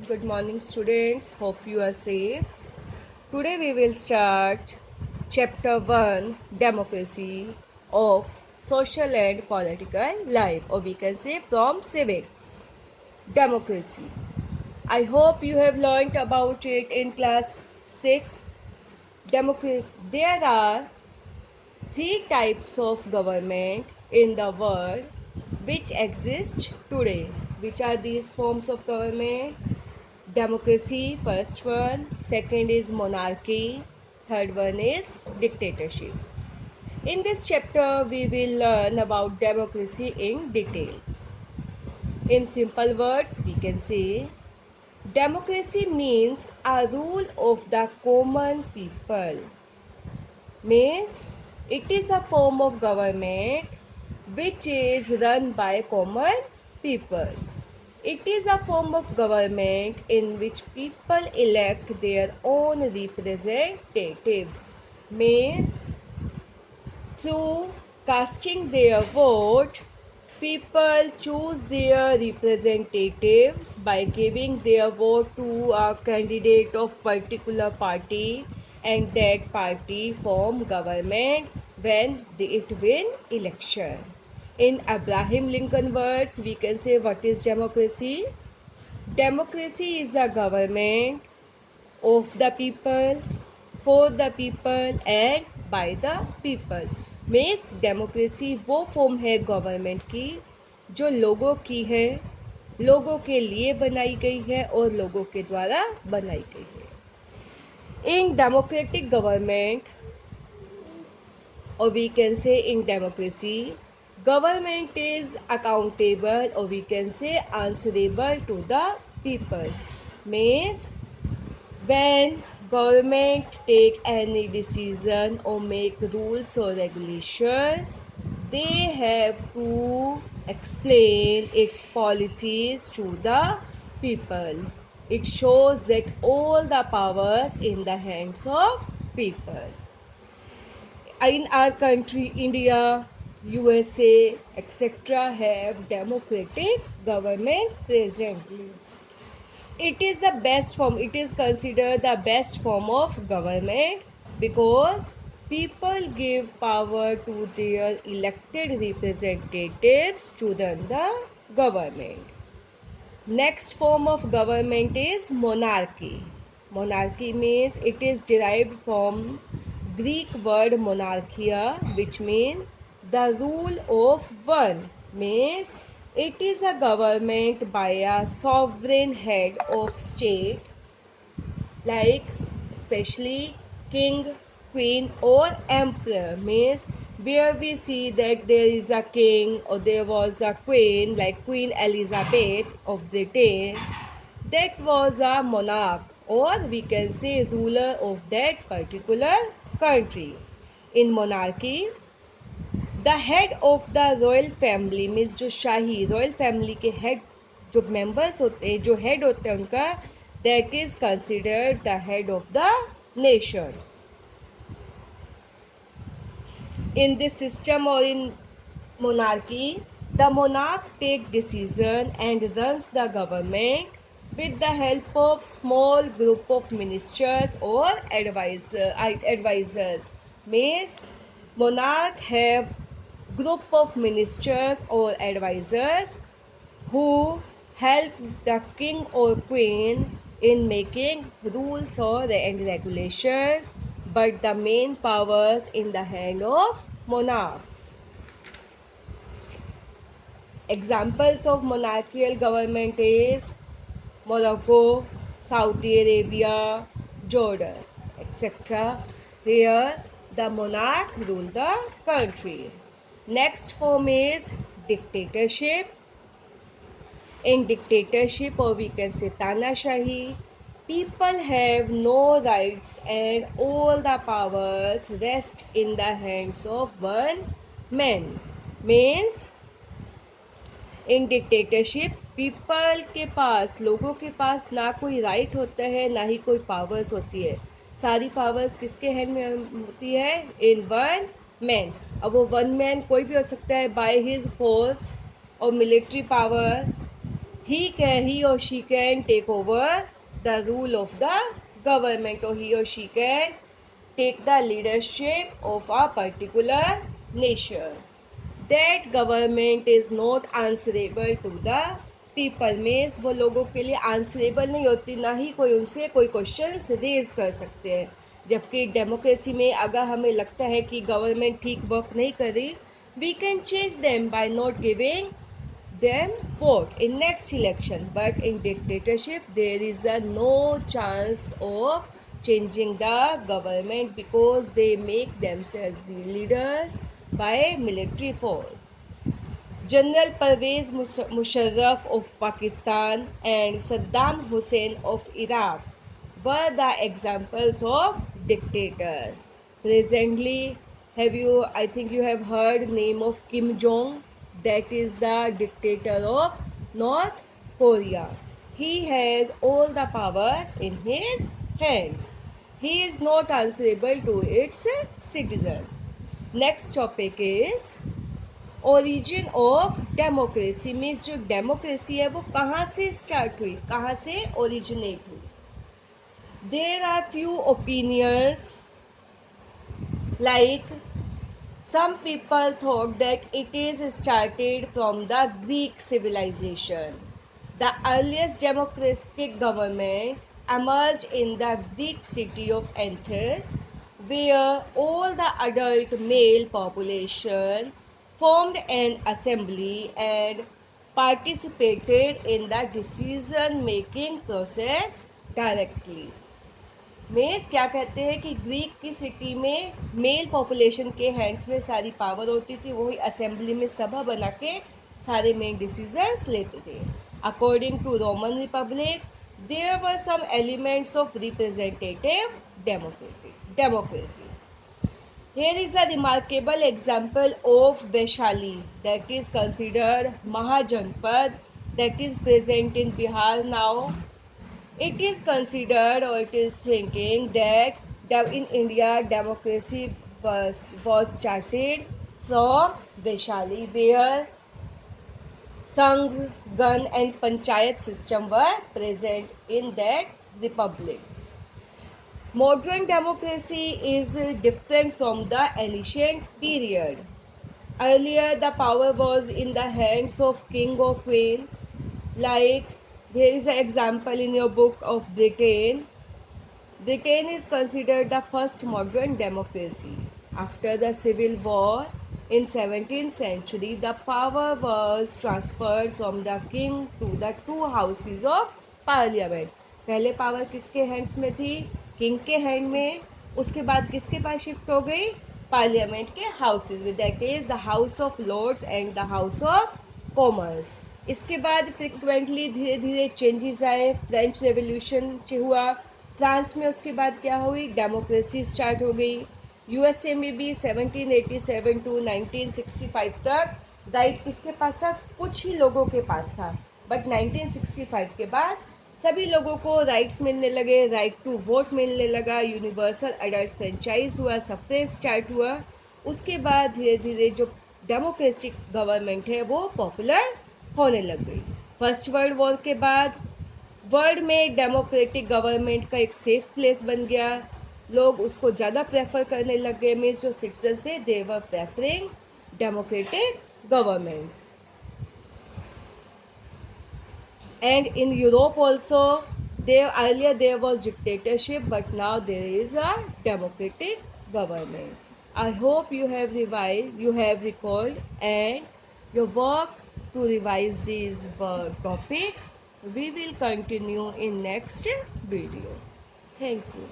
Good morning, students. Hope you are safe. Today we will start chapter 1 Democracy of Social and Political Life, or we can say from civics. Democracy. I hope you have learnt about it in class 6. Democracy. There are three types of government in the world which exist today. Which are these forms of government? Democracy, first one. Second is monarchy. Third one is dictatorship. In this chapter, we will learn about democracy in details. In simple words, we can say democracy means a rule of the common people. Means it is a form of government which is run by common people. It is a form of government in which people elect their own representatives. Means through casting their vote, people choose their representatives by giving their vote to a candidate of particular party, and that party form government when it win election. In Abraham Lincoln words, we can say what is democracy? Democracy is a government of the people, for the people and by the people. Means democracy वो form है government की जो लोगों की है, लोगों के लिए बनाई गई है और लोगों के द्वारा बनाई गई है. In democratic government, or we can say in democracy, government is accountable, or we can say answerable to the people. Means when government take any decision or make rules or regulations, they have to explain its policies to the people. It shows that all the powers in the hands of people. In our country, India, USA, etc., have democratic government presently. It is the best form, it is considered the best form of government because people give power to their elected representatives to run the government. Next form of government is monarchy. Monarchy means it is derived from Greek word monarchia, which means the rule of one. Means it is a government by a sovereign head of state, like especially king, queen or emperor. Means where we see that there is a king or there was a queen, like Queen Elizabeth of Britain, that was a monarch, or we can say ruler of that particular country. In monarchy, the head of the royal family means जो शाही royal family के head, जो members होते हैं, जो head होते हैं उनका, that is considered the head of the nation. In this system or in monarchy, the monarch take decision and runs the government with the help of small group of ministers or advisors. Means monarch have group of ministers or advisors who help the king or queen in making rules or and regulations, but the main powers in the hand of monarch. Examples of monarchical government is Morocco, Saudi Arabia, Jordan, etc. Here the monarch rule the country. Next form is dictatorship. In dictatorship, or we can say Tanashahi, people have no rights and all the powers rest in the hands of one man. Means in dictatorship people के पास, लोगों के पास ना कोई right होता है ना ही कोई powers होती है. सारी पावर्स किसके हैंड में होती है? In one man. अब वो वन मैन कोई भी हो सकता है, बाय हिज फोर्स और military power, he or she can take over the rule of the government, or he or she can take the leadership of a particular nation. That government is not answerable to the people, means वो लोगों के लिए answerable नहीं होती, ना ही कोई उनसे कोई क्वेश्चन रेज कर सकते हैं. जबकि डेमोक्रेसी में अगर हमें लगता है कि गवर्नमेंट ठीक वर्क नहीं कर रही, we can change them by not giving them vote in next election. But in dictatorship there is a no chance of changing the government, because they make themselves the leaders by military force. General Pervez Musharraf of Pakistan and Saddam Hussein of Iraq were the examples of dictators. Presently, I think you have heard name of Kim Jong, that is the dictator of North Korea. He has all the powers in his hands. He is not answerable to its citizen. Next topic is origin of democracy, means जो democracy है वो कहाँ से start हुई, कहाँ से originate हुई. There are few opinions, like some people thought that it is started from the Greek civilization. The earliest democratic government emerged in the Greek city of Athens, where all the adult male population formed an assembly and participated in the decision making process directly. मेज क्या कहते हैं कि Greek की city में mail population के hands में सारी पावर होती थी, वही असेंबली में सभा बना के सारे मेन डिसीजंस लेते थे. According to Roman republic there were some elements of representative democracy. Here is a remarkable example of Vaishali, that is considered Mahajanpad, that is present in Bihar now. It is considered, or it is thinking that in India democracy was started from Vaishali, where Sangh, Gan and Panchayat system were present in that republics. Modern democracy is different from the ancient period. Earlier the power was in the hands of king or queen, like there is an example in your book of Britain. Britain is considered the first modern democracy. After the Civil War in 17th century, the power was transferred from the king to the two houses of parliament. पहले power किसके hands में थी, king के hand में. उसके बाद किसके पास shift हो गई, पार्लियामेंट के हाउसेज में, that is the House of Lords and the House of Commons. इसके बाद फ्रिक्वेंटली धीरे धीरे चेंजेस आए. फ्रेंच रेवोल्यूशन हुआ फ्रांस में, उसके बाद क्या हुई, डेमोक्रेसी स्टार्ट हो गई. यूएसए में भी 1787 टू 1965 तक राइट किसके पास था, कुछ ही लोगों के पास था. बट 1965 के बाद सभी लोगों को राइट्स मिलने लगे, राइट टू वोट मिलने लगा, यूनिवर्सल अडल्ट फ्रेंचाइज हुआ, सफ्रेज स्टार्ट हुआ. उसके बाद धीरे धीरे जो डेमोक्रेटिक गवर्नमेंट है वो पॉपुलर होने लग गई. फर्स्ट वर्ल्ड वॉर के बाद वर्ल्ड में डेमोक्रेटिक गवर्नमेंट का एक सेफ प्लेस बन गया. लोग उसको ज़्यादा प्रेफर करने लग गए, मीन्स जो सिटीजन्स थे they were preferring democratic government. And in Europe also, earlier there was dictatorship, but now there is a democratic government. I hope you have recalled, and your work to revise this topic we will continue in next video. Thank you.